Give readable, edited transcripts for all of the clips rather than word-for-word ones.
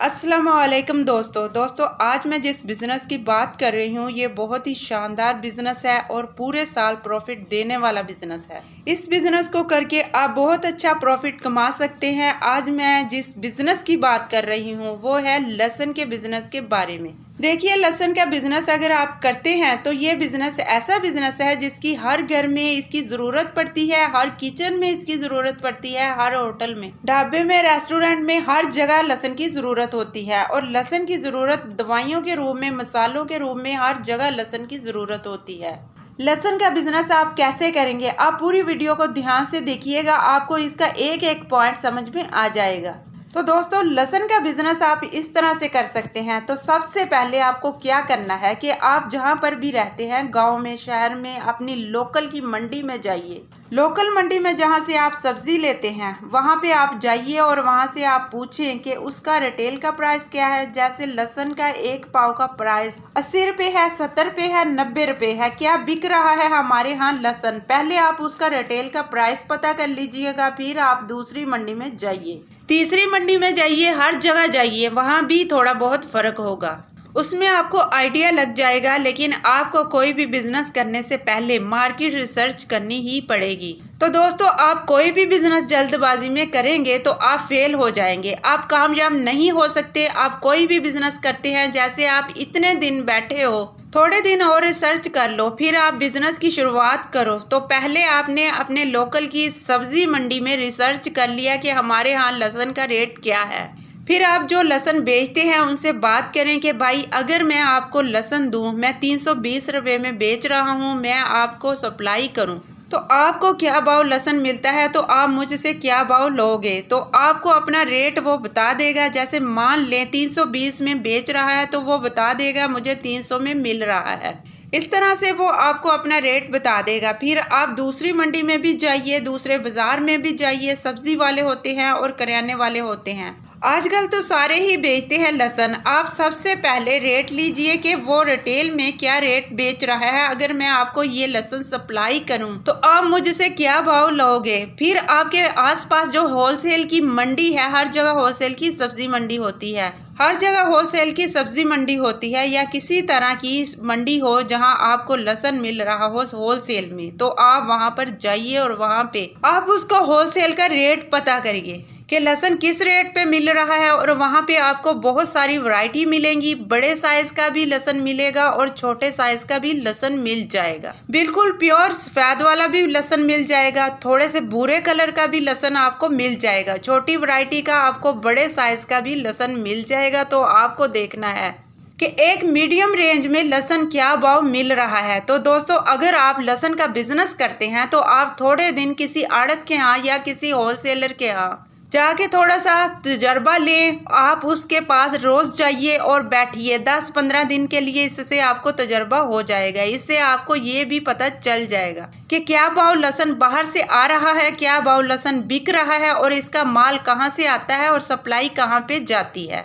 अस्सलामुअलैकुम दोस्तों आज मैं जिस बिज़नेस की बात कर रही हूँ ये बहुत ही शानदार बिज़नेस है और पूरे साल प्रॉफिट देने वाला बिज़नेस है। इस बिज़नेस को करके आप बहुत अच्छा प्रॉफिट कमा सकते हैं। आज मैं जिस बिज़नेस की बात कर रही हूँ वो है लहसुन के बिज़नेस के बारे में। देखिए, लहसुन का बिज़नेस अगर आप करते हैं तो ये बिज़नेस ऐसा बिज़नेस है जिसकी हर घर में इसकी ज़रूरत पड़ती है, हर किचन में इसकी ज़रूरत पड़ती है, हर होटल में, ढाबे में, रेस्टोरेंट में, हर जगह लहसुन की ज़रूरत होती है। और लहसुन की ज़रूरत दवाइयों के रूप में, मसालों के रूप में, हर जगह लहसुन की ज़रूरत होती है। लहसुन का बिज़नेस आप कैसे करेंगे, आप पूरी वीडियो को ध्यान से देखिएगा, आपको इसका एक एक पॉइंट समझ में आ जाएगा। तो दोस्तों, लहसुन का बिज़नेस आप इस तरह से कर सकते हैं। तो सबसे पहले आपको क्या करना है कि आप जहां पर भी रहते हैं, गांव में, शहर में, अपनी लोकल की मंडी में जाइए। लोकल मंडी में जहां से आप सब्जी लेते हैं वहां पे आप जाइए और वहां से आप पूछें कि उसका रिटेल का प्राइस क्या है। जैसे लहसुन का एक पाव का प्राइस 80 रुपये है, 70 रुपये है, 90 रुपये है, क्या बिक रहा है हमारे यहाँ लहसुन। पहले आप उसका रिटेल का प्राइस पता कर लीजिएगा, फिर आप दूसरी मंडी में जाइए, तीसरी मंडी में जाइए, हर जगह जाइए, वहाँ भी थोड़ा बहुत फ़र्क होगा, उसमें आपको आइडिया लग जाएगा। लेकिन आपको कोई भी बिजनेस करने से पहले मार्केट रिसर्च करनी ही पड़ेगी। तो दोस्तों, आप कोई भी बिजनेस जल्दबाजी में करेंगे तो आप फेल हो जाएंगे, आप कामयाब नहीं हो सकते। आप कोई भी बिजनेस करते हैं, जैसे आप इतने दिन बैठे हो, थोड़े दिन और रिसर्च कर लो, फिर आप बिजनेस की शुरुआत करो। तो पहले आपने अपने लोकल की सब्जी मंडी में रिसर्च कर लिया कि हमारे यहाँ लहसुन का रेट क्या है। फिर आप जो लहसुन बेचते हैं उनसे बात करें कि भाई, अगर मैं आपको लहसुन दूं, मैं 320 रुपये में बेच रहा हूं, मैं आपको सप्लाई करूं, तो आपको क्या भाव लहसुन मिलता है, तो आप मुझसे क्या भाव लोगे। तो आपको अपना रेट वो बता देगा। जैसे मान लें 320 में बेच रहा है तो वो बता देगा मुझे 300 में मिल रहा है। इस तरह से वो आपको अपना रेट बता देगा। फिर आप दूसरी मंडी में भी जाइए, दूसरे बाजार में भी जाइए, सब्जी वाले होते हैं और करियाने वाले होते हैं, आजकल तो सारे ही बेचते हैं लहसुन। आप सबसे पहले रेट लीजिए कि वो रिटेल में क्या रेट बेच रहा है। अगर मैं आपको ये लहसुन सप्लाई करूं तो आप मुझसे क्या भाव लोगे। फिर आपके आसपास जो होलसेल की मंडी है, हर जगह होलसेल की सब्जी मंडी होती है, हर जगह होलसेल की सब्जी मंडी होती है, या किसी तरह की मंडी हो जहां आपको लहसुन मिल रहा हो होलसेल में, तो आप वहां पर जाइए और वहां पे आप उसको होलसेल का रेट पता करिए कि लहसुन किस रेट पे मिल रहा है। और वहाँ पे आपको बहुत सारी वैरायटी मिलेंगी, बड़े साइज का भी लहसुन मिलेगा और छोटे साइज का भी लहसुन मिल जाएगा, बिल्कुल प्योर सफेद वाला भी लहसुन मिल जाएगा, थोड़े से भूरे कलर का भी लहसुन आपको मिल जाएगा, छोटी वैरायटी का आपको बड़े साइज का भी लहसुन मिल जाएगा। तो आपको देखना है कि एक मीडियम रेंज में लहसुन क्या भाव मिल रहा है। तो दोस्तों, अगर आप लहसुन का बिजनेस करते हैं तो आप थोड़े दिन किसी आड़त के यहाँ या किसी होलसेलर के यहाँ जाके थोड़ा सा तजर्बा लें। आप उसके पास रोज जाइए और बैठिए 10-15 दिन के लिए, इससे आपको तजर्बा हो जाएगा। इससे आपको ये भी पता चल जाएगा कि क्या भाव लहसुन बाहर से आ रहा है, क्या भाव लहसुन बिक रहा है, और इसका माल कहाँ से आता है और सप्लाई कहाँ पे जाती है।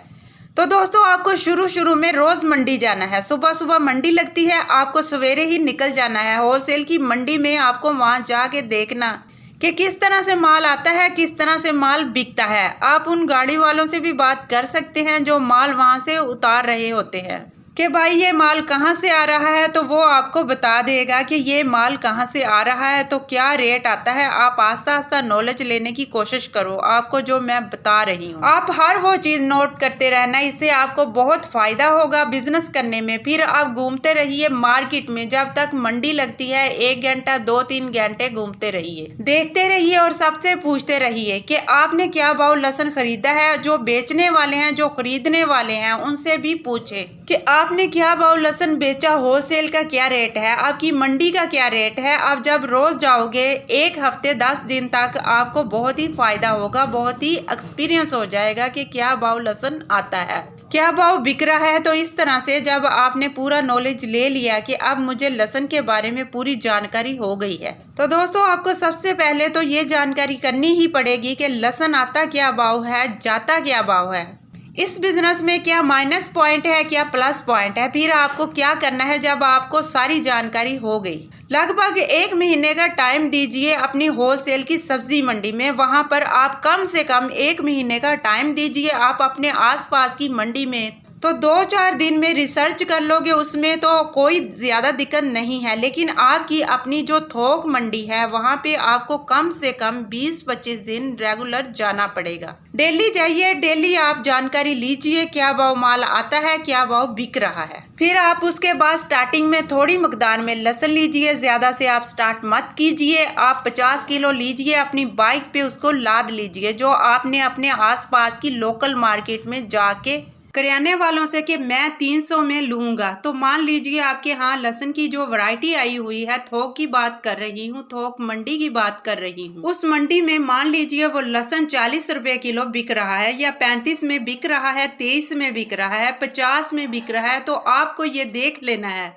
तो दोस्तों, आपको शुरू में रोज मंडी जाना है, सुबह सुबह मंडी लगती है, आपको सवेरे ही निकल जाना है होलसेल की मंडी में। आपको वहां जाके देखना कि किस तरह से माल आता है, किस तरह से माल बिकता है। आप उन गाड़ी वालों से भी बात कर सकते हैं जो माल वहां से उतार रहे होते हैं कि भाई ये माल कहाँ से आ रहा है, तो वो आपको बता देगा कि ये माल कहाँ से आ रहा है, तो क्या रेट आता है। आप आस्ता आस्ता नॉलेज लेने की कोशिश करो, आपको जो मैं बता रही हूँ आप हर वो चीज़ नोट करते रहना, इससे आपको बहुत फायदा होगा बिजनेस करने में। फिर आप घूमते रहिए मार्केट में, जब तक मंडी लगती है 1 घंटा 2-3 घंटे घूमते रहिए, देखते रहिए और सबसे पूछते रहिए कि आपने क्या भाव लहसुन खरीदा है। जो बेचने वाले हैं, जो खरीदने वाले हैं, उनसे भी पूछे कि आपने क्या भाव लहसुन बेचा, होलसेल का क्या रेट है, आपकी मंडी का क्या रेट है। आप जब रोज जाओगे 1 हफ्ते 10 दिन तक आपको बहुत ही फायदा होगा, बहुत ही एक्सपीरियंस हो जाएगा कि क्या भाव लहसुन आता है, क्या भाव बिक रहा है। तो इस तरह से जब आपने पूरा नॉलेज ले लिया कि अब मुझे लहसुन के बारे में पूरी जानकारी हो गई है, तो दोस्तों आपको सबसे पहले तो ये जानकारी करनी ही पड़ेगी कि लहसुन आता क्या भाव है, जाता क्या भाव है। इस बिजनेस में क्या माइनस पॉइंट है, क्या प्लस पॉइंट है, फिर आपको क्या करना है जब आपको सारी जानकारी हो गई। लगभग 1 महीने का टाइम दीजिए अपनी होलसेल की सब्जी मंडी में। वहां पर आप कम से कम 1 महीने का टाइम दीजिए आप अपने आसपास की मंडी में। तो 2-4 दिन में रिसर्च कर लोगे, उसमें तो कोई ज़्यादा दिक्कत नहीं है। लेकिन आपकी अपनी जो थोक मंडी है वहाँ पे आपको कम से कम 20-25 दिन रेगुलर जाना पड़ेगा। डेली जाइए, डेली आप जानकारी लीजिए क्या भाव माल आता है, क्या भाव बिक रहा है। फिर आप उसके बाद स्टार्टिंग में थोड़ी मकदार में लहसुन लीजिए, ज़्यादा से आप स्टार्ट मत कीजिए। आप 50 किलो लीजिए, अपनी बाइक पे उसको लाद लीजिए, जो आपने अपने आसपास की लोकल मार्केट में जाके करियाने वालों से कि मैं 300 में लूँगा। तो मान लीजिए आपके यहाँ लहसुन की जो वैरायटी आई हुई है, थोक की बात कर रही हूँ, थोक मंडी की बात कर रही हूँ, उस मंडी में मान लीजिए वो लहसुन 40 रुपए किलो बिक रहा है, या 35 में बिक रहा है, 23 में बिक रहा है, 50 में बिक रहा है। तो आपको ये देख लेना है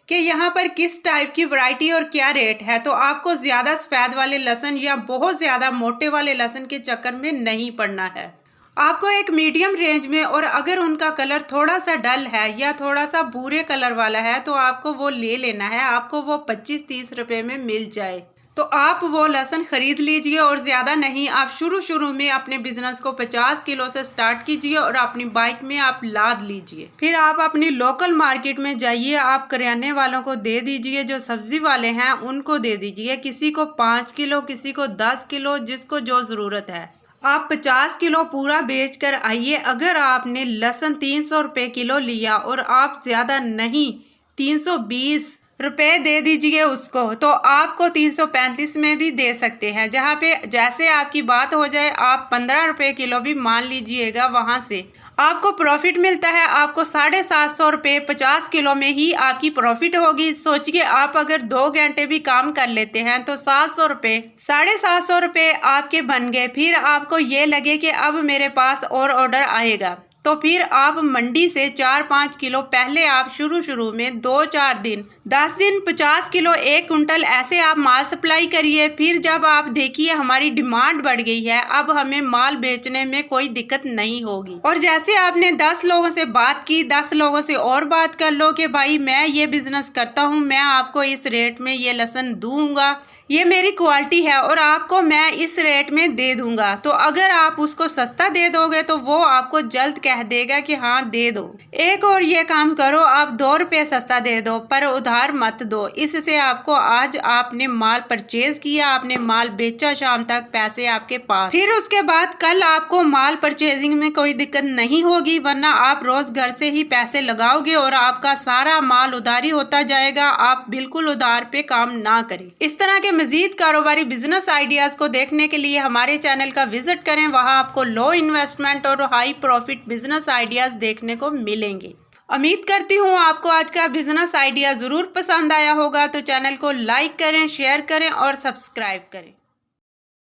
कि यहाँ पर किस टाइप की वैरायटी और क्या रेट है। तो आपको ज़्यादा सफ़ेद वाले लहसुन या बहुत ज़्यादा मोटे वाले लहसुन के चक्कर में नहीं पड़ना है। आपको एक मीडियम रेंज में, और अगर उनका कलर थोड़ा सा डल है या थोड़ा सा भूरे कलर वाला है तो आपको वो ले लेना है। आपको वो 25-30 रुपए में मिल जाए तो आप वो लहसुन खरीद लीजिए। और ज़्यादा नहीं, आप शुरू में अपने बिजनेस को 50 किलो से स्टार्ट कीजिए और अपनी बाइक में आप लाद लीजिए। फिर आप अपनी लोकल मार्केट में जाइए, आप करियाने वालों को दे दीजिए, जो सब्जी वाले हैं उनको दे दीजिए। किसी को 5 किलो, किसी को 10 किलो, जिसको जो ज़रूरत है। आप 50 किलो पूरा बेच कर आइए। अगर आपने लहसुन 300 रुपये किलो लिया और आप ज़्यादा नहीं 320 रुपये दे दीजिए उसको, तो आपको 335 में भी दे सकते हैं। जहाँ पे जैसे आपकी बात हो जाए, आप 15 रुपये किलो भी मान लीजिएगा, वहाँ से आपको प्रॉफिट मिलता है। आपको 750 रुपये 50 किलो में ही आपकी प्रॉफिट होगी। सोचिए आप अगर 2 घंटे भी काम कर लेते हैं तो 700 रुपये, 750 रुपये आपके बन गए। फिर आपको ये लगे कि अब मेरे पास और ऑर्डर आएगा, तो फिर आप मंडी से 4-5 किलो पहले आप शुरू में 2-4 दिन, 10 दिन 50 किलो 1 कुंटल ऐसे आप माल सप्लाई करिए। फिर जब आप देखिए हमारी डिमांड बढ़ गई है, अब हमें माल बेचने में कोई दिक्कत नहीं होगी। और जैसे आपने 10 लोगों से बात की, 10 लोगों से और बात कर लो कि भाई मैं ये बिजनेस करता हूँ, मैं आपको इस रेट में ये लहसुन दूंगा, ये मेरी क्वालिटी है और आपको मैं इस रेट में दे दूंगा। तो अगर आप उसको सस्ता दे दोगे तो वो आपको जल्द कह देगा कि हाँ दे दो। एक और ये काम करो, आप 2 रुपये सस्ता दे दो पर उधार मत दो। इससे आपको आज आपने माल परचेज किया, आपने माल बेचा, शाम तक पैसे आपके पास, फिर उसके बाद कल आपको माल परचेजिंग में कोई दिक्कत नहीं होगी। वरना आप रोज घर से ही पैसे लगाओगे और आपका सारा माल उधारी होता जाएगा। आप बिल्कुल उधार पे काम ना करें। इस तरह के मजीद कारोबारी बिजनेस आइडियाज को देखने के लिए हमारे चैनल का विजिट करें। वहां आपको लो इन्वेस्टमेंट और हाई प्रॉफिट बिजनेस आइडियाज देखने को मिलेंगे। उम्मीद करती हूँ आपको आज का बिजनेस आइडिया जरूर पसंद आया होगा। तो चैनल को लाइक करें, शेयर करें और सब्सक्राइब करें।